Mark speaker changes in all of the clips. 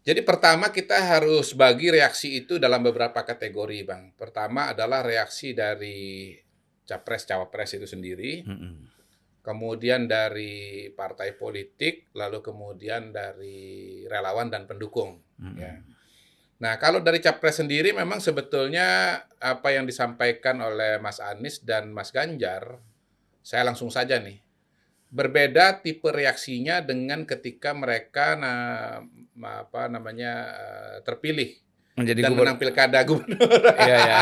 Speaker 1: Jadi pertama kita harus bagi reaksi itu dalam beberapa kategori, Bang. Pertama adalah reaksi dari capres-cawapres itu sendiri,
Speaker 2: Mhm.
Speaker 1: kemudian dari partai politik, lalu kemudian dari relawan dan pendukung, ya.
Speaker 2: Mhm.
Speaker 1: Nah, kalau dari capres sendiri memang sebetulnya apa yang disampaikan oleh Mas Anies dan Mas Ganjar, saya langsung saja nih, berbeda tipe reaksinya dengan ketika mereka terpilih
Speaker 2: Menjadi
Speaker 1: dan menang pilkada gubernur.
Speaker 2: Iya ya.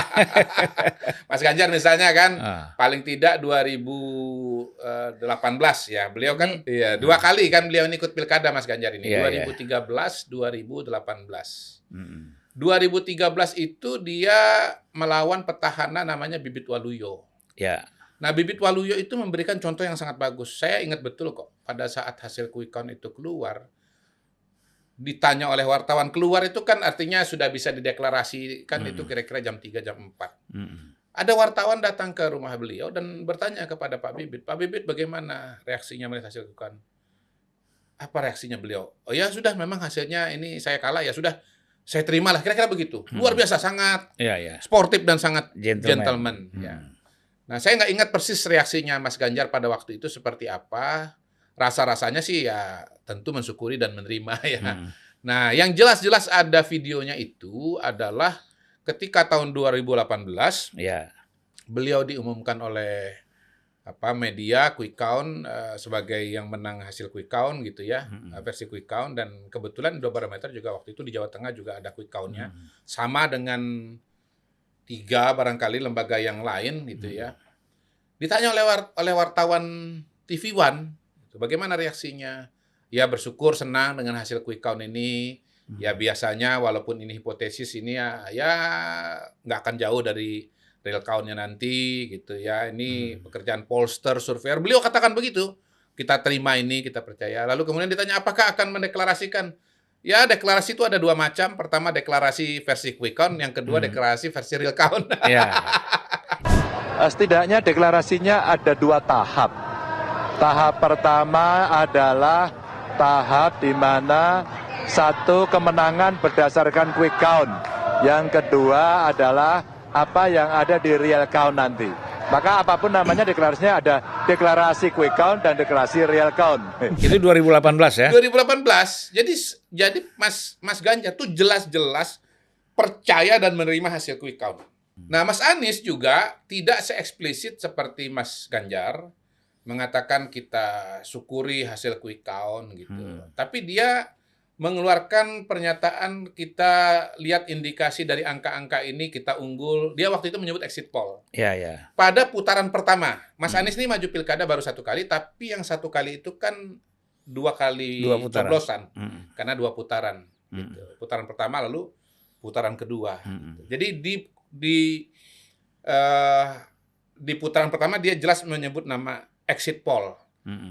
Speaker 1: Mas Ganjar misalnya kan
Speaker 2: Ah.
Speaker 1: paling tidak 2018 ya. Beliau kan
Speaker 2: Ini
Speaker 1: iya, 2 kali kan beliau ini ikut pilkada Mas Ganjar ini,
Speaker 2: Iya iya.
Speaker 1: 2013, 2018.
Speaker 2: Mhm.
Speaker 1: 2013 itu dia melawan petahana namanya Bibit Waluyo.
Speaker 2: Ya.
Speaker 1: Nah, Bibit Waluyo itu memberikan contoh yang sangat bagus. Saya ingat betul kok, pada saat hasil quick count itu keluar, ditanya oleh wartawan, keluar itu kan artinya sudah bisa dideklarasikan itu kira-kira jam 3, jam 4.
Speaker 2: Mhm.
Speaker 1: Ada wartawan datang ke rumah beliau dan bertanya kepada Pak Bibit, "Pak Bibit bagaimana reaksinya melihat hasil quick count?" Apa reaksinya beliau? "Oh ya sudah, memang hasilnya ini saya kalah, ya sudah, saya terimalah," kira-kira begitu. Luar biasa, sangat
Speaker 2: Iya ya.
Speaker 1: sportif dan sangat
Speaker 2: Gentleman.
Speaker 1: gentleman, ya. Nah, saya nggak ingat persis reaksinya Mas Ganjar pada waktu itu seperti apa. Rasa-rasanya sih ya tentu mensyukuri dan menerima ya.
Speaker 2: Mhm.
Speaker 1: Nah, yang jelas-jelas ada videonya itu adalah ketika tahun 2018
Speaker 2: Iya.
Speaker 1: beliau diumumkan oleh media quick count sebagai yang menang hasil quick count gitu ya, versi quick count, dan kebetulan Indobarometer juga waktu itu di Jawa Tengah juga ada quick count-nya. Sama dengan 3 barangkali lembaga yang lain gitu ya. Ditanya oleh wartawan TV One, bagaimana reaksinya? Ya bersyukur, senang dengan hasil quick count ini. Ya biasanya walaupun ini hipotesis ini ya nggak akan jauh dari real count-nya nanti gitu ya. Ini pekerjaan pollster, surveyor. Beliau katakan begitu. Kita terima ini, kita percaya. Lalu kemudian ditanya apakah akan mendeklarasikan? Ya, deklarasi itu ada 2 macam. Pertama deklarasi versi quick count, yang kedua deklarasi versi real count.
Speaker 2: Iya.
Speaker 3: Setidaknya deklarasinya ada 2 tahap. Tahap pertama adalah tahap di mana satu kemenangan berdasarkan quick count. Yang kedua adalah apa yang ada di real count nanti. Maka apapun namanya deklarasinya ada deklarasi quick count dan deklarasi real count.
Speaker 2: Itu 2018 ya?
Speaker 1: 2018. Jadi Mas Ganjar tuh jelas-jelas percaya dan menerima hasil quick count. Nah, Mas Anies juga tidak se-eksplisit seperti Mas Ganjar mengatakan kita syukuri hasil quick count gitu. Tapi dia mengeluarkan pernyataan, kita lihat indikasi dari angka-angka ini kita unggul. Dia waktu itu menyebut exit poll.
Speaker 2: Iya ya.
Speaker 1: Pada putaran pertama, Mas Anies ini maju pilkada baru 1 kali, tapi yang 1 kali itu kan 2 kali
Speaker 2: 2 putaran.
Speaker 1: coblosan. Karena 2 putaran. Gitu. Putaran pertama lalu putaran kedua. Jadi di putaran pertama dia jelas menyebut nama exit poll.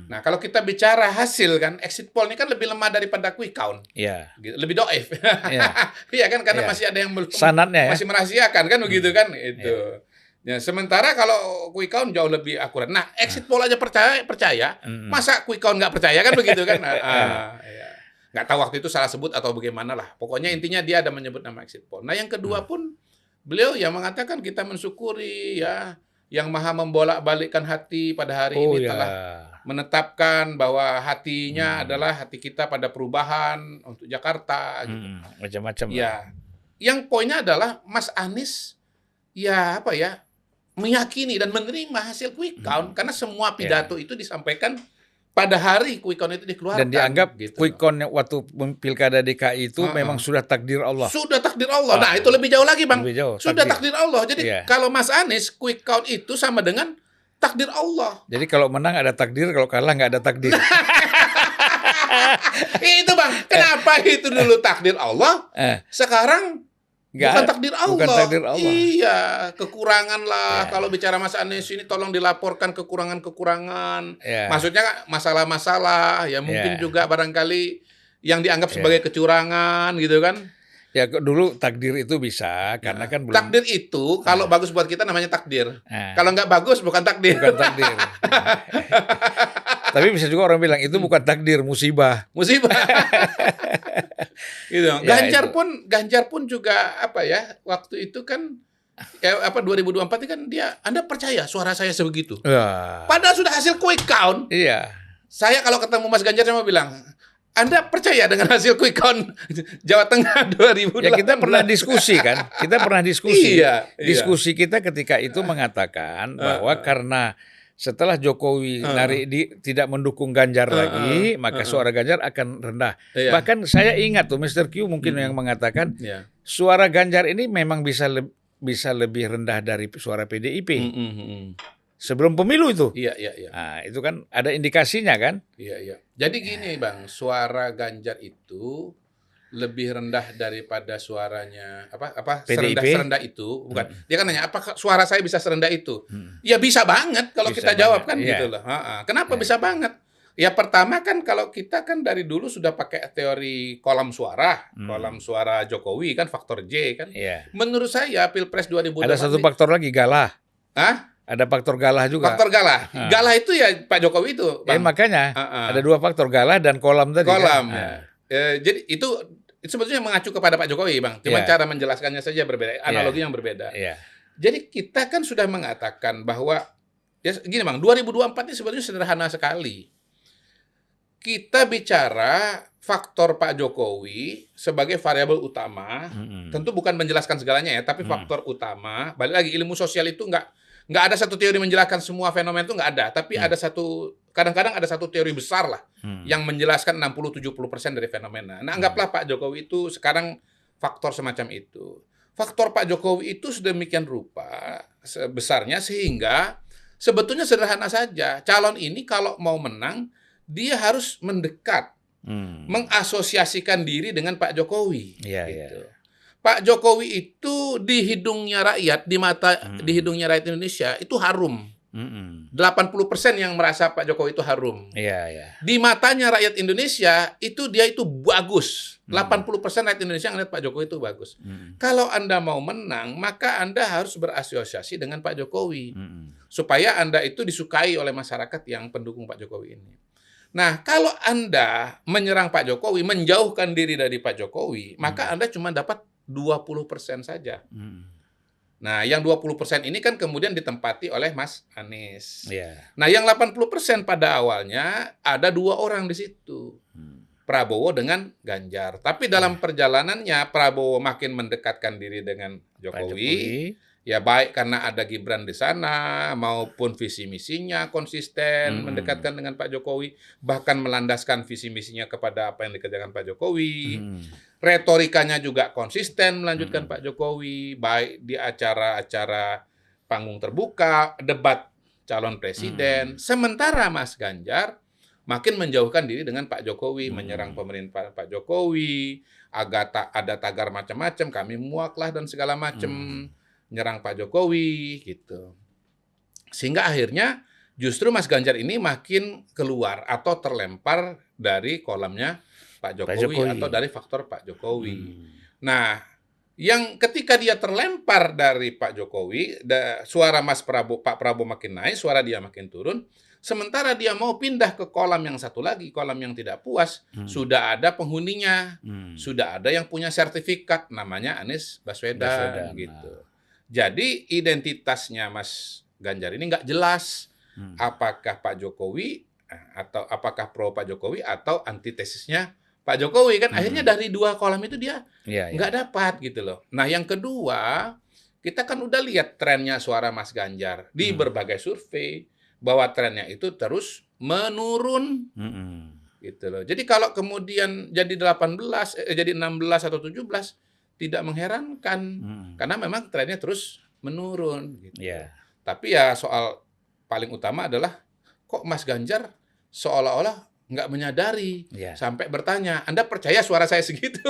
Speaker 1: Nah, kalau kita bicara hasil kan, exit poll ini kan lebih lemah daripada quick count.
Speaker 2: Iya.
Speaker 1: Gitu. Lebih doif.
Speaker 2: Iya.
Speaker 1: Iya kan, karena
Speaker 2: Iya.
Speaker 1: masih ada yang belum
Speaker 2: Sanatnya ya?
Speaker 1: masih merahasiakan kan begitu kan itu. Ya, sementara kalau quick count jauh lebih akurat. Nah, exit poll aja percaya, masa quick count nggak percaya kan begitu kan? Ya. Nggak tahu waktu itu salah sebut atau bagaimana lah. Pokoknya intinya dia ada menyebut nama exit poll. Nah, yang kedua pun beliau yang mengatakan kita mensyukuri ya, yang maha membolak-balikkan hati pada hari ini telah menetapkan bahwa hatinya adalah hati kita pada perubahan untuk Jakarta. Gitu.
Speaker 2: Macam-macam.
Speaker 1: Ya, yang poinnya adalah Mas Anies ya meyakini dan menerima hasil quick count karena semua pidato itu disampaikan pada hari quick count itu dikeluarkan.
Speaker 2: Dan dianggap
Speaker 1: gitu.
Speaker 2: quick count waktu pilkada DKI itu memang sudah takdir Allah.
Speaker 1: Sudah takdir Allah. Nah, itu lebih jauh lagi, Bang.
Speaker 2: Lebih jauh,
Speaker 1: sudah takdir Allah. Jadi kalau Mas Anies quick count itu sama dengan takdir Allah.
Speaker 2: Jadi kalau menang ada takdir, kalau kalah nggak ada takdir.
Speaker 1: Itu, Bang. Kenapa itu dulu takdir Allah? Sekarang bukan takdir Allah.
Speaker 2: Bukan takdir Allah.
Speaker 1: Iya, kekurangan lah. Kalau bicara Mas Anies ini tolong dilaporkan kekurangan-kekurangan. Maksudnya masalah-masalah, ya mungkin juga barangkali yang dianggap sebagai kecurangan gitu kan.
Speaker 2: Ya dulu takdir itu bisa karena kan belum.
Speaker 1: Takdir itu kalau bagus buat kita namanya takdir. Kalau nggak bagus bukan takdir.
Speaker 2: Bukan takdir. Tapi bisa juga orang bilang itu bukan takdir, musibah.
Speaker 1: Musibah. Gitu.
Speaker 2: Ya,
Speaker 1: Ganjar pun juga apa ya? Waktu itu kan 2024 ini kan Anda percaya suara saya sebegitu.
Speaker 2: Wah.
Speaker 1: Padahal sudah hasil quick count.
Speaker 2: Iya.
Speaker 1: Saya kalau ketemu Mas Ganjar saya mau bilang, Anda percaya dengan hasil quick count Jawa Tengah 2018?
Speaker 2: Ya kita pernah diskusi kan, kita pernah diskusi.
Speaker 1: Iya.
Speaker 2: Diskusi kita ketika itu mengatakan bahwa karena setelah Jokowi tidak mendukung Ganjar lagi, maka suara Ganjar akan rendah.
Speaker 1: Iya.
Speaker 2: Bahkan saya ingat tuh Mr. Q mungkin yang mengatakan
Speaker 1: Iya.
Speaker 2: suara Ganjar ini memang bisa lebih rendah dari suara PDIP sebelum pemilu itu.
Speaker 1: Iya.
Speaker 2: Nah, itu kan ada indikasinya kan?
Speaker 1: Iya. Jadi gini Bang, suara Ganjar itu lebih rendah daripada suaranya
Speaker 2: PDIP?
Speaker 1: serendah itu, bukan. Dia kan nanya apakah suara saya bisa serendah itu? Ya bisa banget kalau
Speaker 2: Bisa
Speaker 1: kita jawab
Speaker 2: banget,
Speaker 1: kan
Speaker 2: iya.
Speaker 1: gitu loh. Kenapa bisa banget? Ya pertama kan kalau kita kan dari dulu sudah pakai teori kolam suara Jokowi kan faktor J kan.
Speaker 2: Iya.
Speaker 1: Menurut saya Pilpres 2024
Speaker 2: Ada satu faktor lagi, galah.
Speaker 1: Hah?
Speaker 2: Ada faktor galah juga.
Speaker 1: Faktor galah. Galah itu ya Pak Jokowi itu, Bang.
Speaker 2: Makanya ada dua faktor, galah dan kolam tadi.
Speaker 1: Kolam.
Speaker 2: Kan?
Speaker 1: Jadi itu sebetulnya mengacu kepada Pak Jokowi, Bang. Cuma cara menjelaskannya saja berbeda, analogi yang berbeda.
Speaker 2: Iya.
Speaker 1: Jadi kita kan sudah mengatakan bahwa ya gini, Bang, 2024 ini sebetulnya sederhana sekali. Kita bicara faktor Pak Jokowi sebagai variabel utama, tentu bukan menjelaskan segalanya ya, tapi faktor utama. Balik lagi, ilmu sosial itu nggak ada satu teori menjelaskan semua fenomena itu nggak ada, tapi ada kadang-kadang ada satu teori besar lah yang menjelaskan 60-70% dari fenomena. Nah, anggaplah Pak Jokowi itu sekarang faktor semacam itu. Faktor Pak Jokowi itu sedemikian rupa sebesarnya sehingga sebetulnya sederhana saja. Calon ini kalau mau menang, dia harus mendekat, mengasosiasikan diri dengan Pak Jokowi.
Speaker 2: Iya,
Speaker 1: gitu. Pak Jokowi itu di hidungnya rakyat, di hidungnya rakyat Indonesia itu harum. 80% yang merasa Pak Jokowi itu harum.
Speaker 2: Iya.
Speaker 1: Di matanya rakyat Indonesia dia itu bagus. 80% rakyat Indonesia ngelihat Pak Jokowi itu bagus. Kalau Anda mau menang, maka Anda harus berasosiasi dengan Pak Jokowi. Supaya Anda itu disukai oleh masyarakat yang pendukung Pak Jokowi ini. Nah, kalau Anda menyerang Pak Jokowi, menjauhkan diri dari Pak Jokowi, maka Anda cuma dapat 20% saja. Nah, yang 20% ini kan kemudian ditempati oleh Mas Anies. Nah, yang 80% pada awalnya ada dua orang di situ. Prabowo dengan Ganjar. Tapi dalam perjalanannya Prabowo makin mendekatkan diri dengan Jokowi. Ya baik karena ada Gibran di sana maupun visi misinya konsisten mendekatkan dengan Pak Jokowi, bahkan melandaskan visi misinya kepada apa yang dikerjakan Pak Jokowi. Retorikanya juga konsisten melanjutkan Pak Jokowi, baik di acara-acara panggung terbuka, debat calon presiden. Sementara Mas Ganjar makin menjauhkan diri dengan Pak Jokowi, menyerang pemerintah Pak Jokowi, ada tagar macam-macam, kami muaklah dan segala macam. Nyerang Pak Jokowi gitu. Sehingga akhirnya justru Mas Ganjar ini makin keluar atau terlempar dari kolamnya Pak Jokowi. Atau dari faktor Pak Jokowi. Nah, yang ketika dia terlempar dari Pak Jokowi, suara Pak Prabowo makin naik, suara dia makin turun. Sementara dia mau pindah ke kolam yang satu lagi, kolam yang tidak puas, sudah ada penghuninya, sudah ada yang punya sertifikat, namanya Anies Baswedan gitu. Jadi identitasnya Mas Ganjar ini nggak jelas apakah Pak Jokowi atau apakah pro Pak Jokowi atau antitesisnya Pak Jokowi kan akhirnya dari dua kolam itu dia nggak dapat gitu loh. Nah yang kedua kita kan udah lihat trennya suara Mas Ganjar di berbagai survei bahwa trennya itu terus menurun gitu loh. Jadi kalau kemudian jadi 16 atau 17 tidak mengherankan karena memang trennya terus menurun gitu. Tapi ya soal paling utama adalah kok Mas Ganjar seolah-olah nggak menyadari sampai bertanya, Anda percaya suara saya segitu?